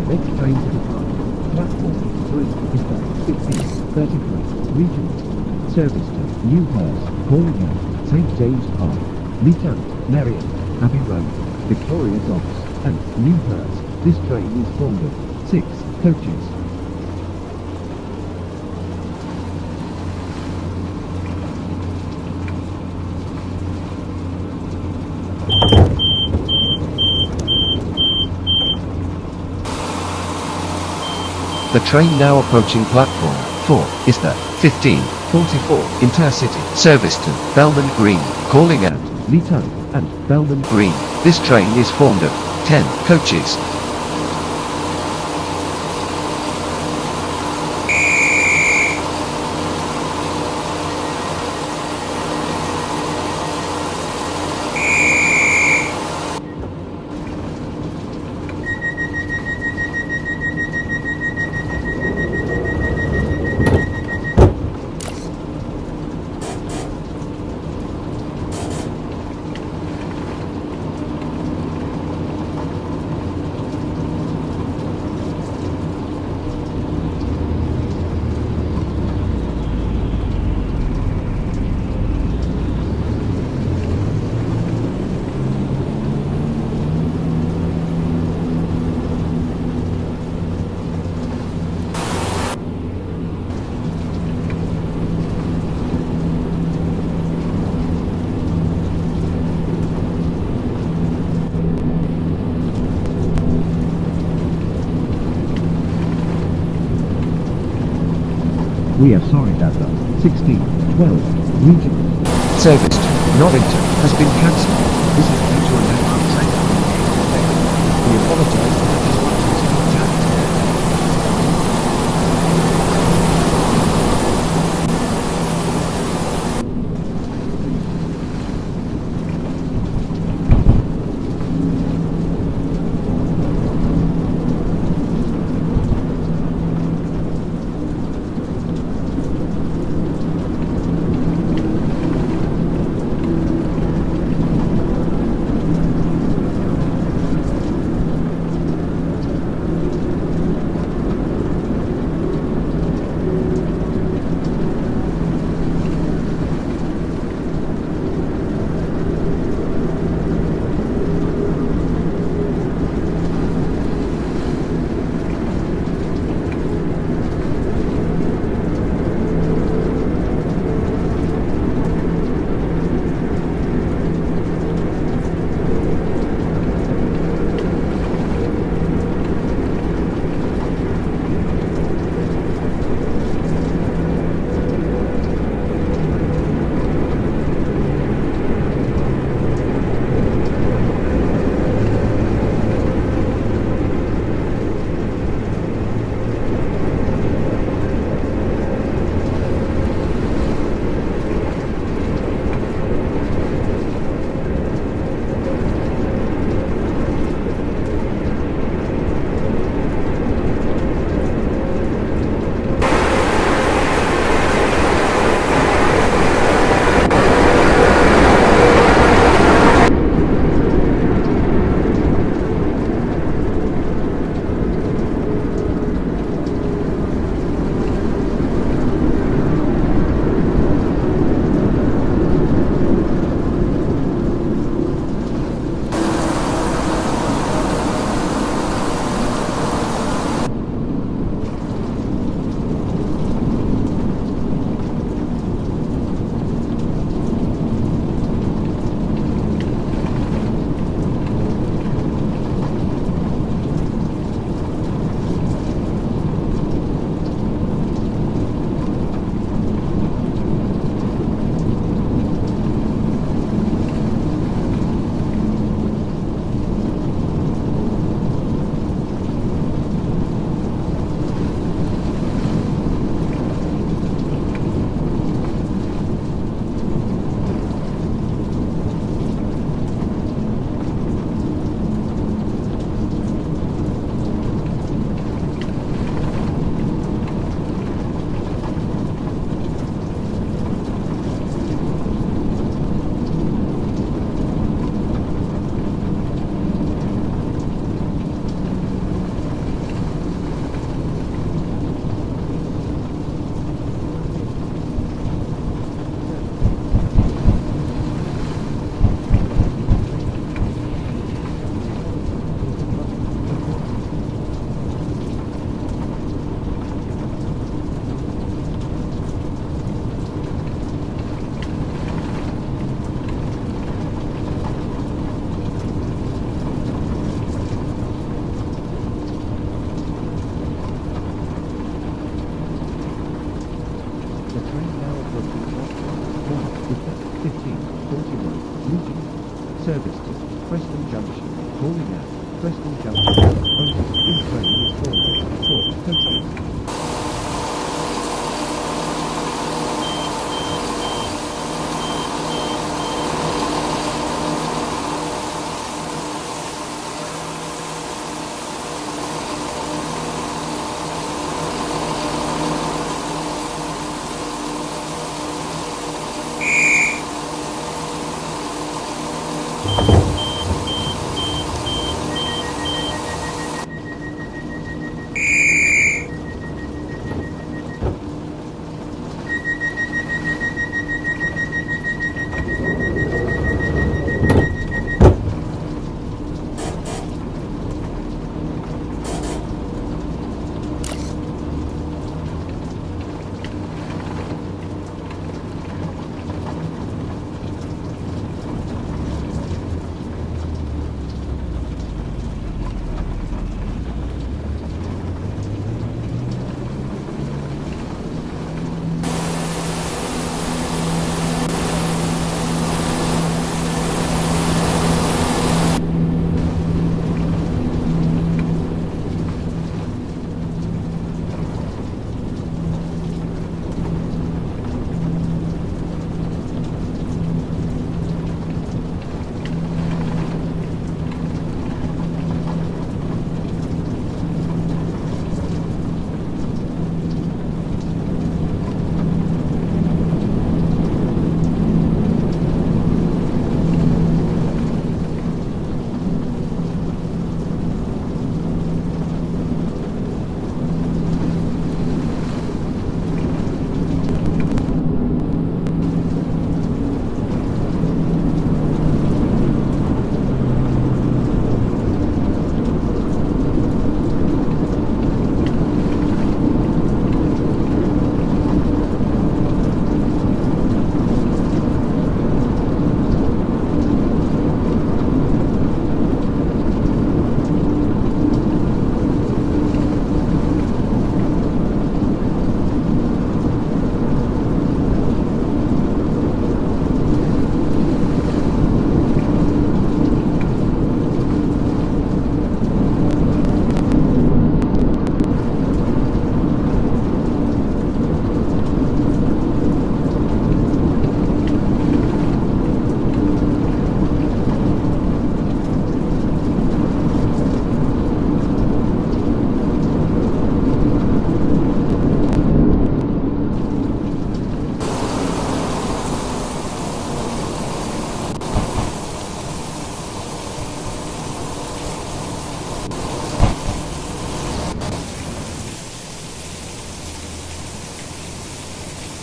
Next train to depart. Platform 3 is the 1533 regional service to Newhurst, calling at St James Park, Leeton, Merrion, Abbey Road, Victoria Docks, and Newhurst. This train is formed of 6 coaches. The train now approaching platform 4 is the 1544 Intercity service to Belmont Green, calling at Leeton and Belmont Green. This train is formed of 10 coaches. We are sorry that the 1612 regional Service to Norrington has been cancelled. This is due to a lack of safety. We apologize for the disruptions in the chat. junction. Over. This train is forward for Tokyo.